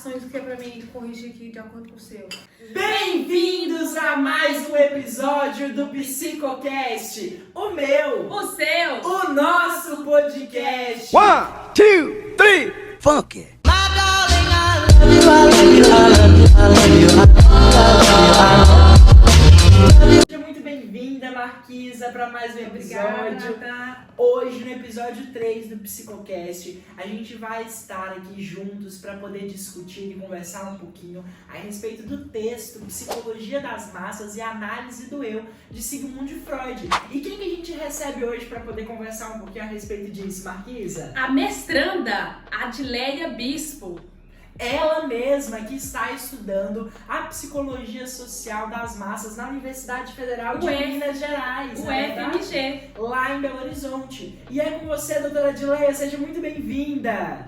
Que é pra mim corrigir aqui de acordo com o seu. Bem-vindos a mais um episódio do Psicocast, o meu, O seu! o nosso podcast. 1, 2, 3, funk! Seja muito bem-vinda, Marquisa, para mais um Obrigada, episódio. Natan. Hoje, no episódio 3 do Psicocast, a gente vai estar aqui juntos para poder discutir e conversar um pouquinho a respeito do texto Psicologia das Massas e Análise do Eu, de Sigmund Freud. E quem que a gente recebe hoje para poder conversar um pouquinho a respeito disso, Marquisa? A mestranda Adileia Bispo. Ela mesma que está estudando a Psicologia Social das Massas na Universidade Federal de Minas Gerais, O não é verdade? FMG. Lá em Belo Horizonte. E é com você, doutora Adileia, seja muito bem-vinda!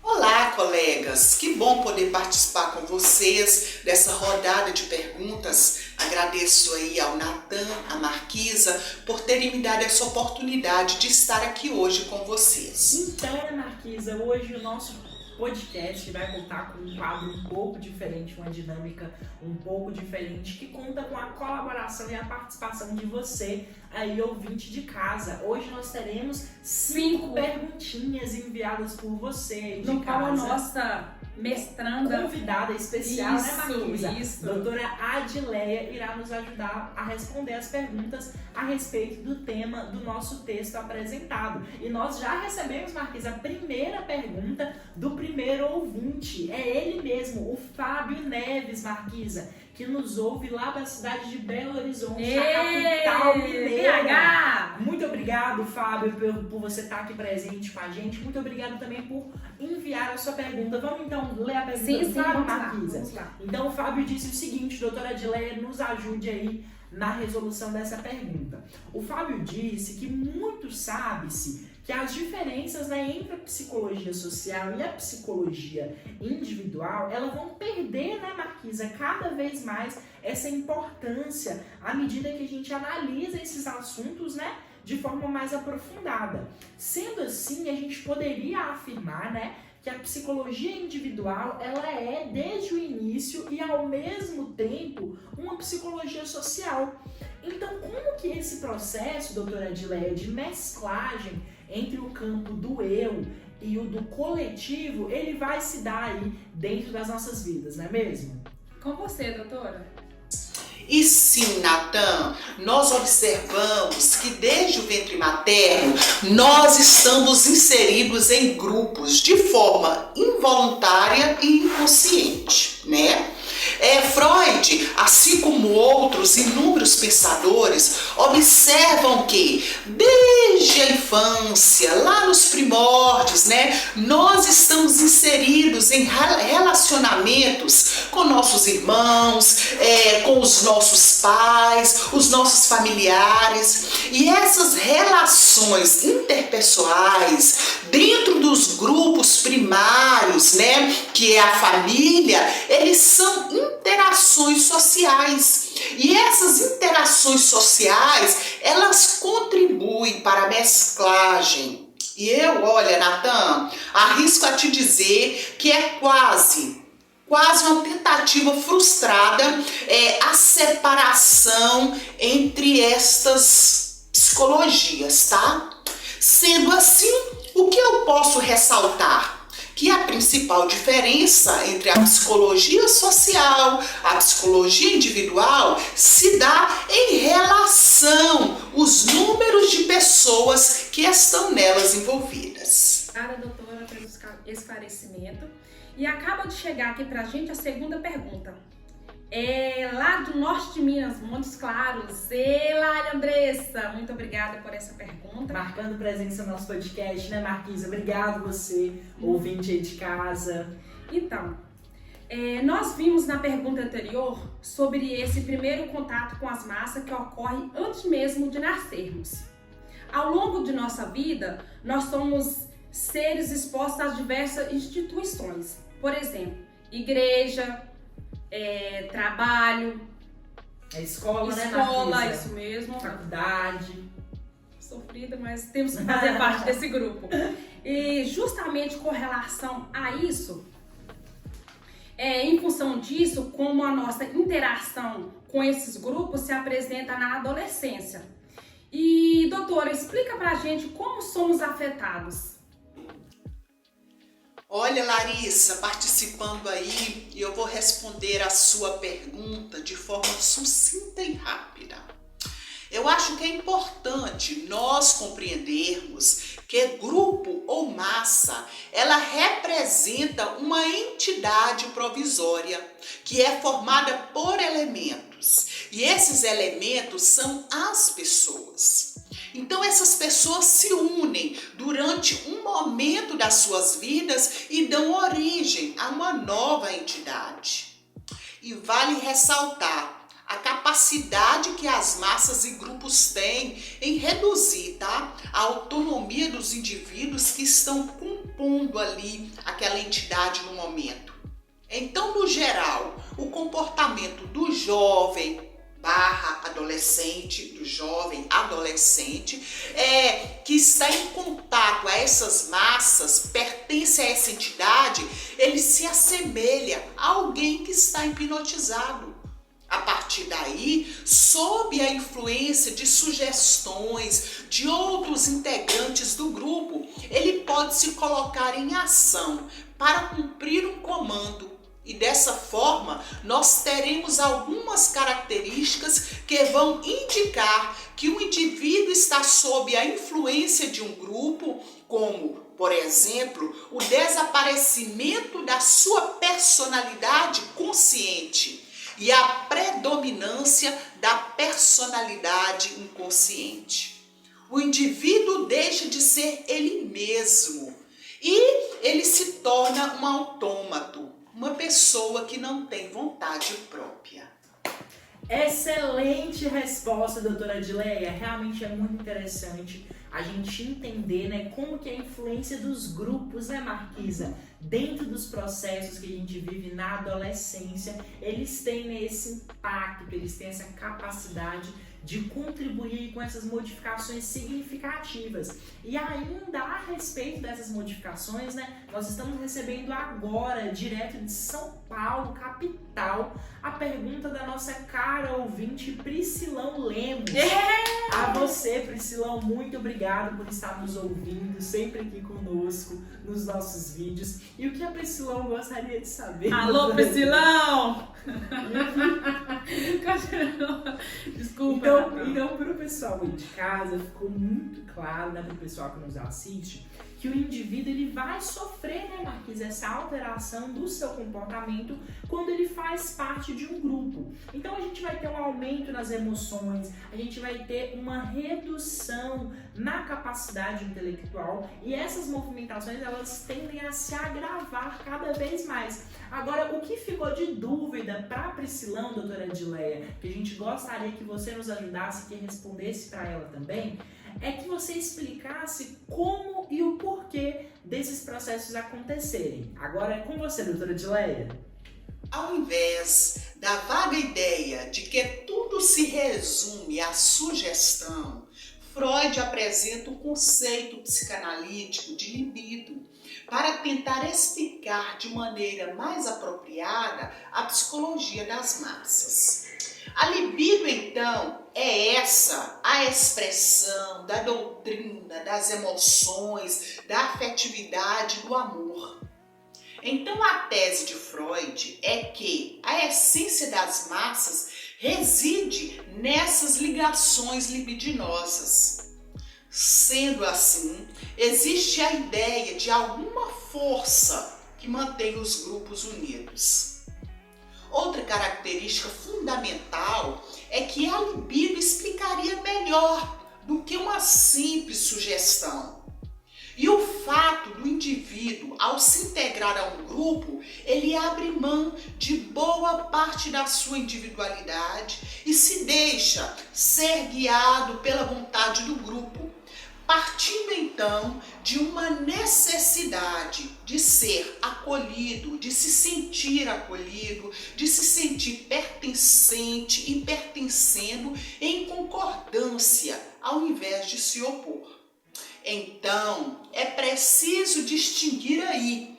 Olá, colegas! Que bom poder participar com vocês dessa rodada de perguntas. Agradeço aí ao Natan, à Marquisa, por terem me dado essa oportunidade de estar aqui hoje com vocês. Então, né, Marquisa, hoje o nosso podcast vai contar com um quadro um pouco diferente, uma dinâmica um pouco diferente, que conta com a colaboração e a participação de você, aí ouvinte de casa. Hoje nós teremos 5 perguntinhas enviadas por você aí de No qual a casa. nossa mestranda Convidada especial, né, Marquisa? Isso. Doutora Adileia irá nos ajudar a responder as perguntas a respeito do tema do nosso texto apresentado. E nós já recebemos, Marquisa, a primeira pergunta do primeiro ouvinte. É ele mesmo, o Fábio Neves, Marquisa, que nos ouve lá da cidade de Belo Horizonte, a capital mineira. PH! Muito obrigado, Fábio, por você estar aqui presente com a gente. Muito obrigado também por enviar a sua pergunta. Vamos então ler a pergunta do Fábio, vamos lá, Marquisa? vamos lá. Então o Fábio disse o seguinte: doutora Adileia, nos ajude aí na resolução dessa pergunta. O Fábio disse que muito sabe-se que as diferenças, né, entre a psicologia social e a psicologia individual, elas vão perder, né, Marquisa, cada vez mais essa importância à medida que a gente analisa esses assuntos, né, de forma mais aprofundada. Sendo assim, a gente poderia afirmar, né, que a psicologia individual, ela é desde o início e ao mesmo tempo uma psicologia social. Então, como que esse processo, doutora Adileia, de mesclagem entre o campo do eu e o do coletivo, ele vai se dar aí dentro das nossas vidas, não é mesmo? Com você, doutora. E sim, Natan, nós observamos que desde o ventre materno nós estamos inseridos em grupos de forma involuntária e inconsciente, né? Freud, assim como outros inúmeros pensadores, observam que desde a infância, lá nos primórdios, né, nós estamos inseridos em relacionamentos com nossos irmãos, com os nossos pais, os nossos familiares, e essas relações interpessoais dentro dos grupos primários, né, que é a família, eles são interações sociais. E essas interações sociais, elas contribuem para a mesclagem. E olha, Natan, arrisco a te dizer que é quase uma tentativa frustrada a separação entre estas psicologias, tá? Sendo assim, o que eu posso ressaltar? Que a principal diferença entre a psicologia social, a psicologia individual, se dá em relação aos números de pessoas que estão nelas envolvidas. Obrigada, doutora, pelo esclarecimento. E acaba de chegar aqui pra gente a segunda pergunta. Lá do norte de Minas, Montes Claros. Lária Andressa, muito obrigada por essa pergunta. Marcando presença no nosso podcast, né, Marquisa? Obrigado você, ouvinte aí de casa. Então, nós vimos na pergunta anterior sobre esse primeiro contato com as massas que ocorre antes mesmo de nascermos. Ao longo de nossa vida, nós somos seres expostos a diversas instituições. Por exemplo, igreja, trabalho, A escola, né, escola, Marquisa? isso mesmo. Faculdade. Sofrida, mas temos que fazer parte desse grupo. E justamente com relação a isso, em função disso, como a nossa interação com esses grupos se apresenta na adolescência. E, doutora, explica pra gente como somos afetados. Olha, Larissa, participando aí, e eu vou responder a sua pergunta de forma sucinta e rápida. Eu acho que é importante nós compreendermos que grupo ou massa, ela representa uma entidade provisória que é formada por elementos. E esses elementos são as pessoas. Então essas pessoas se unem durante um momento das suas vidas e dão origem a uma nova entidade. E vale ressaltar a capacidade que as massas e grupos têm em reduzir, a autonomia dos indivíduos que estão compondo ali aquela entidade no momento. Então, no geral, o comportamento do jovem adolescente, do jovem adolescente, que está em contato a essas massas, pertence a essa entidade, ele se assemelha a alguém que está hipnotizado. A partir daí, sob a influência de sugestões de outros integrantes do grupo, ele pode se colocar em ação para cumprir um comando. E dessa forma, nós teremos algumas características que vão indicar que o indivíduo está sob a influência de um grupo, como, por exemplo, o desaparecimento da sua personalidade consciente e a predominância da personalidade inconsciente. O indivíduo deixa de ser ele mesmo e ele se torna um autômato, uma pessoa que não tem vontade própria. Excelente resposta, doutora Adileia. Realmente é muito interessante a gente entender, como que é a influência dos grupos, Marquisa, dentro dos processos que a gente vive na adolescência, eles têm esse impacto, eles têm essa capacidade de contribuir com essas modificações significativas. E ainda a respeito dessas modificações, nós estamos recebendo agora, direto de São Paulo, capital, a pergunta da nossa cara ouvinte Priscilão Lemos. A você, Priscilão, muito obrigado por estar nos ouvindo, sempre aqui conosco, nos nossos vídeos. E o que a Priscilão gostaria de saber? Alô, Priscilão! Desculpa. Então, para o pessoal aí de casa, ficou muito claro, para o pessoal que nos assiste, que o indivíduo ele vai sofrer, Marquisa, essa alteração do seu comportamento quando ele faz parte de um grupo. Então a gente vai ter um aumento nas emoções, a gente vai ter uma redução na capacidade intelectual e essas movimentações elas tendem a se agravar cada vez mais. Agora, o que ficou de dúvida para a Priscilão, doutora Adileia, que a gente gostaria que você nos ajudasse, que respondesse para ela também, é que você explicasse como e o porquê desses processos acontecerem. Agora é com você, doutora Adileia. Ao invés da vaga ideia de que tudo se resume à sugestão, Freud apresenta o conceito psicanalítico de libido para tentar explicar de maneira mais apropriada a psicologia das massas. A libido, então, é a expressão da doutrina, das emoções, da afetividade, do amor. Então, a tese de Freud é que a essência das massas reside nessas ligações libidinosas. Sendo assim, existe a ideia de alguma força que mantém os grupos unidos. Outra característica fundamental é que a libido explicaria melhor do que uma simples sugestão. E o fato do indivíduo, ao se integrar a um grupo, ele abre mão de boa parte da sua individualidade e se deixa ser guiado pela vontade do grupo, partindo então de uma necessidade de ser acolhido, de se sentir acolhido, de se sentir pertencente e pertencendo em concordância, ao invés de se opor. Então, é preciso distinguir aí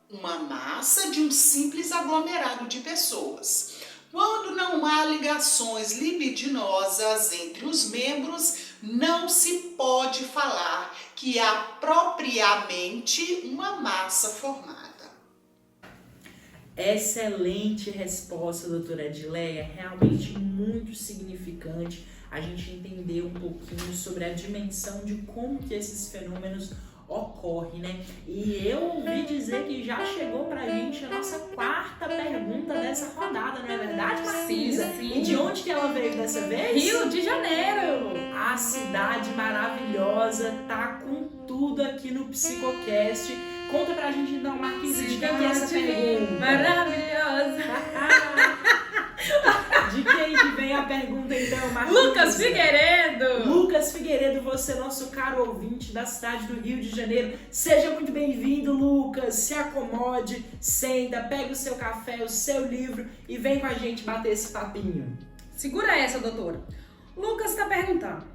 uma massa de um simples aglomerado de pessoas. Quando não há ligações libidinosas entre os membros, não se pode falar que há propriamente uma massa formada. Excelente resposta, doutora Edileia, realmente muito significante a gente entender um pouquinho sobre a dimensão de como que esses fenômenos ocorrem, né? E eu ouvi dizer que já chegou pra gente a nossa quarta pergunta dessa rodada, não é verdade, Marisa? Sim. E de onde que ela veio dessa vez? Rio de Janeiro! A cidade maravilhosa tá com tudo aqui no Psicocast. Conta pra gente então, Marquise, de quem é essa pergunta? Maravilhosa! De quem que vem a pergunta então, Marquise? Lucas Figueiredo! Lucas Figueiredo, você, nosso caro ouvinte da cidade do Rio de Janeiro. Seja muito bem-vindo, Lucas. Se acomode, senta, pega o seu café, o seu livro e vem com a gente bater esse papinho. Segura essa, doutora. Lucas está perguntando: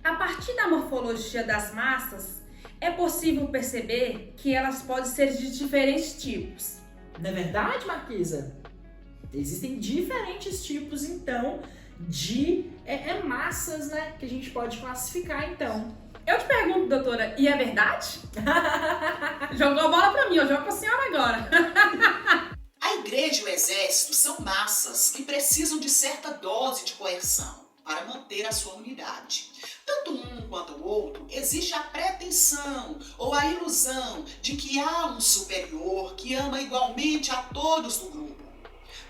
a partir da morfologia das massas, é possível perceber que elas podem ser de diferentes tipos? Não é verdade, Marquisa? Existem diferentes tipos, então, de massas, né, que a gente pode classificar, então. Eu te pergunto, doutora, e é verdade? Jogou a bola pra mim, eu jogo pra senhora agora. A igreja e o exército são massas que precisam de certa dose de coerção para manter a sua unidade. Tanto um quanto o outro, existe a pretensão ou a ilusão de que há um superior que ama igualmente a todos no grupo.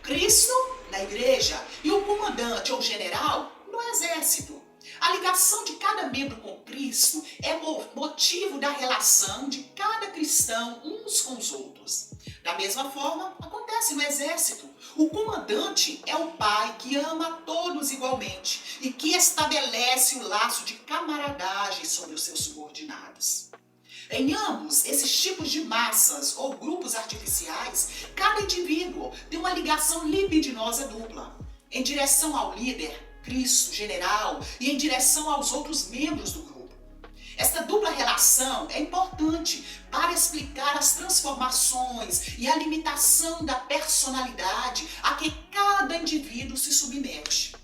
Cristo na igreja e o comandante ou general no exército. A ligação de cada membro com Cristo é motivo da relação de cada cristão uns com os outros. Da mesma forma, acontece no exército. O comandante é o pai que ama a todos igualmente e que estabelece o laço de camaradagem sobre os seus subordinados. Em ambos esses tipos de massas ou grupos artificiais, cada indivíduo tem uma ligação libidinosa dupla, em direção ao líder, Cristo, general, e em direção aos outros membros do grupo. Esta dupla relação é importante para explicar as transformações e a limitação da personalidade a que cada indivíduo se submete.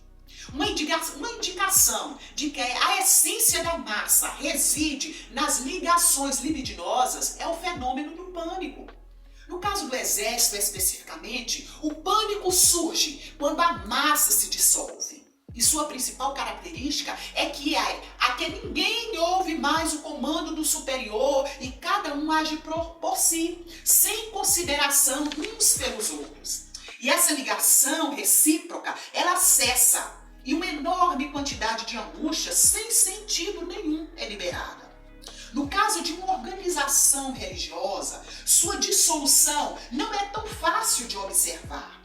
Uma indicação de que a essência da massa reside nas ligações libidinosas é o fenômeno do pânico. No caso do exército especificamente, o pânico surge quando a massa se dissolve. E sua principal característica é que ninguém ouve mais o comando do superior e cada um age por si, sem consideração uns pelos outros. E essa ligação recíproca, ela cessa e uma enorme quantidade de angústia sem sentido nenhum é liberada. No caso de uma organização religiosa, sua dissolução não é tão fácil de observar.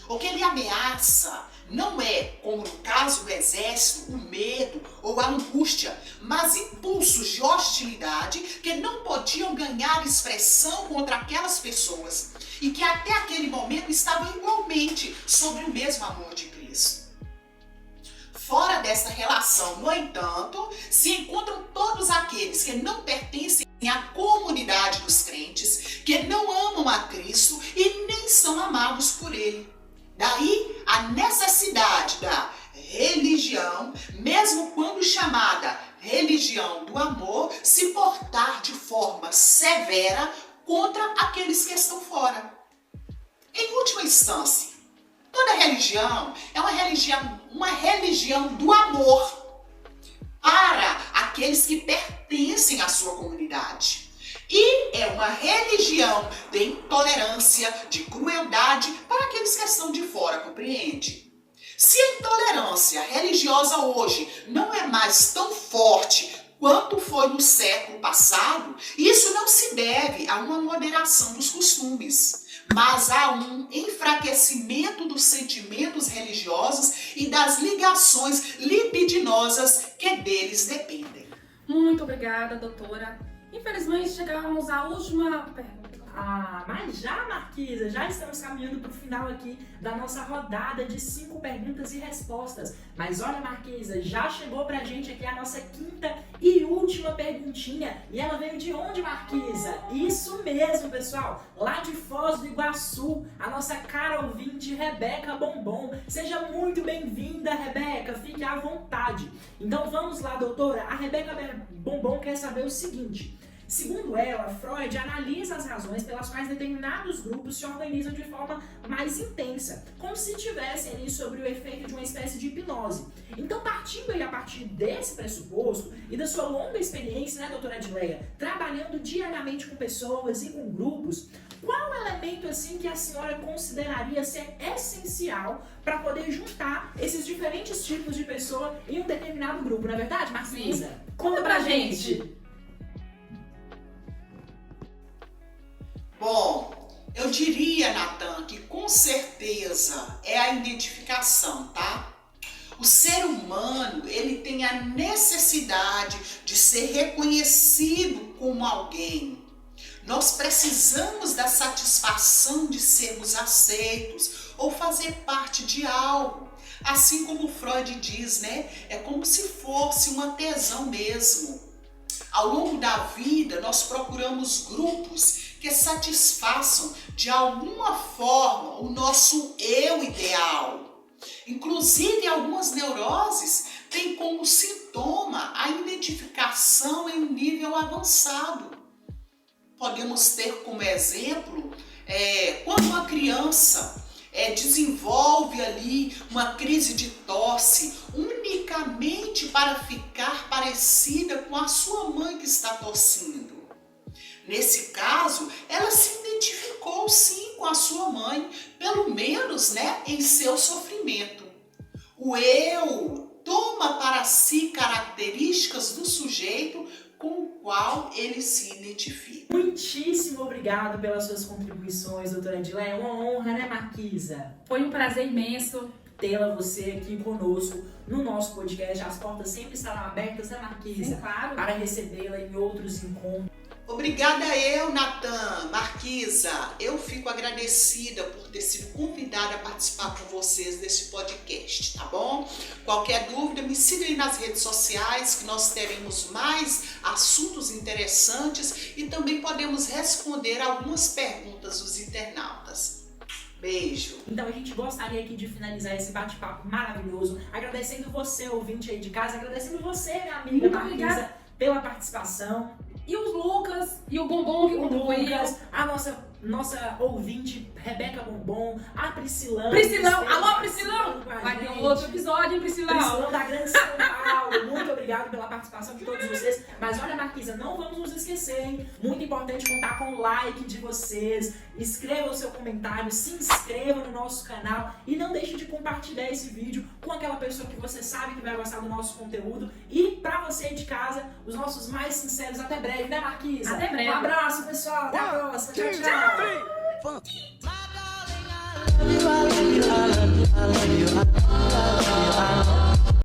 O que lhe ameaça não é, como no caso do exército, o medo ou a angústia, mas impulsos de hostilidade que não podiam ganhar expressão contra aquelas pessoas e que até aquele momento estavam igualmente sobre o mesmo amor de Cristo. Fora desta relação, no entanto, se encontram todos aqueles que não pertencem à comunidade dos crentes, que não amam a Cristo e nem são amados por Ele. Daí a necessidade da religião, mesmo quando chamada religião do amor, se portar de forma severa contra aqueles que estão fora. Em última instância, toda religião é uma religião do amor para aqueles que pertencem à sua comunidade. E é uma religião de intolerância, de crueldade para aqueles que estão de fora, compreende? Se a intolerância religiosa hoje não é mais tão forte quanto foi no século passado, isso não se deve a uma moderação dos costumes, mas a um enfraquecimento dos sentimentos religiosos e das ligações libidinosas que deles dependem. Muito obrigada, doutora. Infelizmente, chegamos à última pergunta. Mas já, Marquisa, já estamos caminhando para o final aqui da nossa rodada de 5 perguntas e respostas. Mas olha, Marquisa, já chegou pra gente aqui a nossa quinta e última perguntinha. E ela veio de onde, Marquisa? Isso mesmo, pessoal, lá de Foz do Iguaçu, a nossa cara ouvinte, Rebeca Bombom. Seja muito bem-vinda, Rebeca, fique à vontade. Então vamos lá, doutora. A Rebeca Bombom quer saber o seguinte: segundo ela, Freud analisa as razões pelas quais determinados grupos se organizam de forma mais intensa, como se tivessem ali sobre o efeito de uma espécie de hipnose. Então, partindo aí a partir desse pressuposto e da sua longa experiência, né, doutora Adileia, trabalhando diariamente com pessoas e com grupos, qual elemento assim que a senhora consideraria ser essencial para poder juntar esses diferentes tipos de pessoa em um determinado grupo, não é verdade, Marquisa? Conta pra gente! Bom, eu diria, Natan, que com certeza é a identificação, tá? O ser humano, ele tem a necessidade de ser reconhecido como alguém. Nós precisamos da satisfação de sermos aceitos ou fazer parte de algo. Assim como Freud diz, né? É como se fosse uma tesão mesmo. Ao longo da vida, nós procuramos grupos que satisfaçam de alguma forma o nosso eu ideal. Inclusive, algumas neuroses têm como sintoma a identificação em um nível avançado. Podemos ter como exemplo, quando uma criança desenvolve ali uma crise de tosse unicamente para ficar parecida com a sua mãe que está tossindo. Nesse caso, ela se identificou sim com a sua mãe, pelo menos, né, em seu sofrimento. O eu toma para si características do sujeito com o qual ele se identifica. Muitíssimo obrigado pelas suas contribuições, doutora Adileia. É uma honra, né, Marquisa? Foi um prazer imenso tê-la você aqui conosco no nosso podcast. As portas sempre estarão abertas, né, Marquisa? Sim, claro. Para recebê-la em outros encontros. Obrigada eu, Natan, Marquisa. Eu fico agradecida por ter sido convidada a participar com vocês desse podcast, tá bom? Qualquer dúvida, me siga aí nas redes sociais, que nós teremos mais assuntos interessantes e também podemos responder algumas perguntas dos internautas. Beijo. Então a gente gostaria aqui de finalizar esse bate-papo maravilhoso, agradecendo você, ouvinte aí de casa, agradecendo você, minha amiga Marquisa, pela participação. E os Lucas, e o Bombom que Lucas, a nossa ouvinte Rebeca Bombom, a Priscilão. Priscilão, alô Priscilão! Vai ter um outro episódio, hein, Priscilão? Priscilão da Grande São Paulo, muito obrigado pela participação de todos vocês. Mas olha, Marquisa, não vamos nos esquecer, hein? Muito importante contar com o like de vocês. Escreva o seu comentário, se inscreva no nosso canal e não deixe de compartilhar esse vídeo com aquela pessoa que você sabe que vai gostar do nosso conteúdo. E pra você de casa, os nossos mais sinceros, até breve, né, Marquisa? Até breve. Um abraço, pessoal. Até a próxima. Tchau, tchau. Funky. I love you, I love you, I love you, I love you.